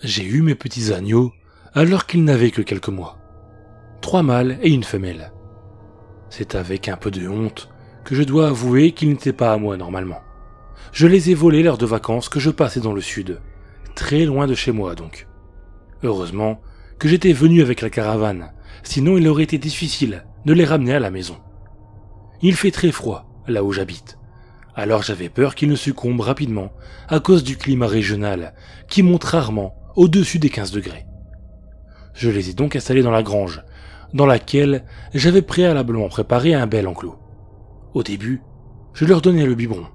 J'ai eu mes petits agneaux alors qu'ils n'avaient que quelques mois. 3 mâles et une femelle. C'est avec un peu de honte que je dois avouer qu'ils n'étaient pas à moi normalement. Je les ai volés lors de vacances que je passais dans le sud, très loin de chez moi donc. Heureusement que j'étais venu avec la caravane, sinon il aurait été difficile de les ramener à la maison. Il fait très froid là où j'habite, alors j'avais peur qu'ils ne succombent rapidement à cause du climat régional qui monte rarement au-dessus des 15 degrés. Je les ai donc installés dans la grange, dans laquelle j'avais préalablement préparé un bel enclos. Au début, je leur donnais le biberon.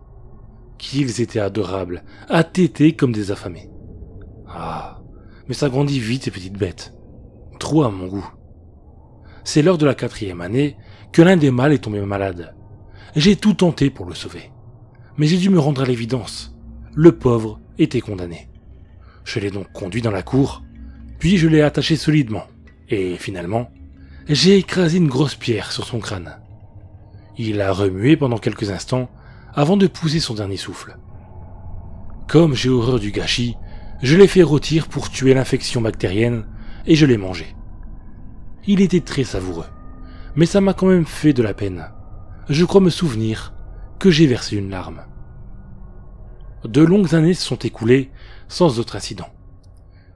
Qu'ils étaient adorables, à téter comme des affamés. Ah, mais ça grandit vite ces petites bêtes. Trop à mon goût. C'est lors de la 4e année que l'un des mâles est tombé malade. J'ai tout tenté pour le sauver. Mais j'ai dû me rendre à l'évidence. Le pauvre était condamné. Je l'ai donc conduit dans la cour, puis je l'ai attaché solidement. Et finalement, j'ai écrasé une grosse pierre sur son crâne. Il a remué pendant quelques instants avant de pousser son dernier souffle. Comme j'ai horreur du gâchis, je l'ai fait rôtir pour tuer l'infection bactérienne et je l'ai mangé. Il était très savoureux, mais ça m'a quand même fait de la peine. Je crois me souvenir que j'ai versé une larme. De longues années se sont écoulées sans autre incident.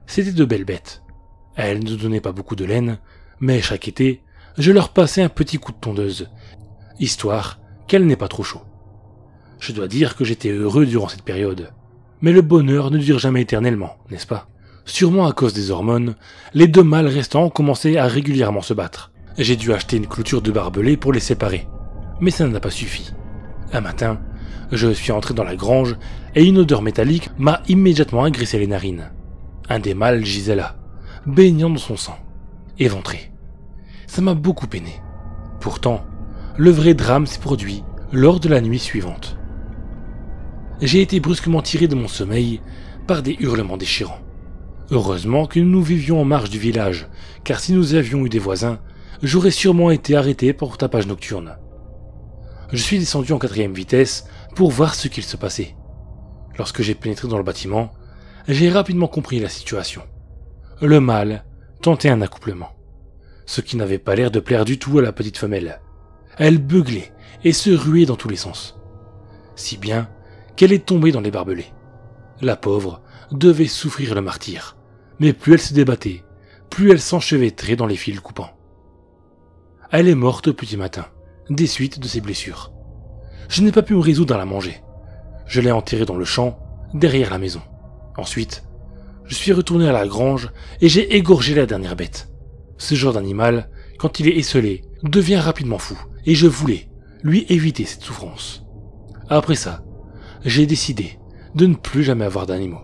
C'étaient de belles bêtes. Elles ne donnaient pas beaucoup de laine, mais chaque été, je leur passais un petit coup de tondeuse, histoire qu'elles n'aient pas trop chaud. Je dois dire que j'étais heureux durant cette période. Mais le bonheur ne dure jamais éternellement, n'est-ce pas? Sûrement à cause des hormones, les 2 mâles restants ont commencé à régulièrement se battre. J'ai dû acheter une clôture de barbelés pour les séparer. Mais ça n'a pas suffi. Un matin, je suis entré dans la grange et une odeur métallique m'a immédiatement agressé les narines. Un des mâles gisait là, baignant dans son sang, éventré. Ça m'a beaucoup peiné. Pourtant, le vrai drame s'est produit lors de la nuit suivante. J'ai été brusquement tiré de mon sommeil par des hurlements déchirants. Heureusement que nous vivions en marge du village, car si nous avions eu des voisins, j'aurais sûrement été arrêté pour tapage nocturne. Je suis descendu en 4e vitesse pour voir ce qu'il se passait. Lorsque j'ai pénétré dans le bâtiment, j'ai rapidement compris la situation. Le mâle tentait un accouplement, ce qui n'avait pas l'air de plaire du tout à la petite femelle. Elle beuglait et se ruait dans tous les sens. Si bien qu'elle est tombée dans les barbelés. La pauvre devait souffrir le martyre, mais plus elle se débattait, plus elle s'enchevêtrait dans les fils coupants. Elle est morte au petit matin, des suites de ses blessures. Je n'ai pas pu me résoudre à la manger. Je l'ai enterrée dans le champ, derrière la maison. Ensuite, je suis retourné à la grange et j'ai égorgé la dernière bête. Ce genre d'animal, quand il est esseulé, devient rapidement fou, et je voulais lui éviter cette souffrance. Après ça, j'ai décidé de ne plus jamais avoir d'animaux.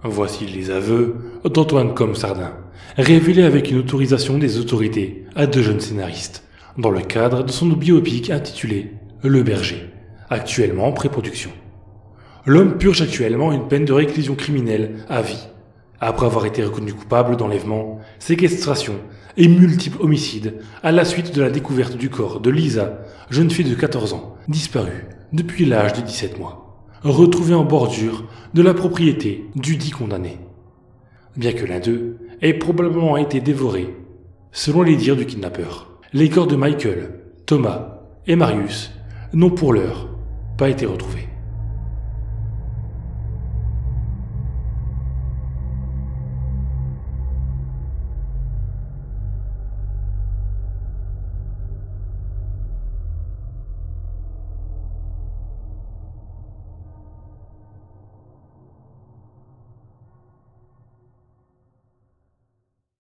Voici les aveux d'Antoine Combe-Sardin, révélés avec une autorisation des autorités à 2 jeunes scénaristes, dans le cadre de son biopic intitulé « Le Berger », actuellement en pré-production. L'homme purge actuellement une peine de réclusion criminelle à vie, après avoir été reconnu coupable d'enlèvement, séquestration et multiples homicides à la suite de la découverte du corps de Lisa, jeune fille de 14 ans, disparue depuis l'âge de 17 mois, retrouvée en bordure de la propriété du dit condamné. Bien que l'un d'eux ait probablement été dévoré, selon les dires du kidnappeur, les corps de Michael, Thomas et Marius n'ont pour l'heure pas été retrouvés.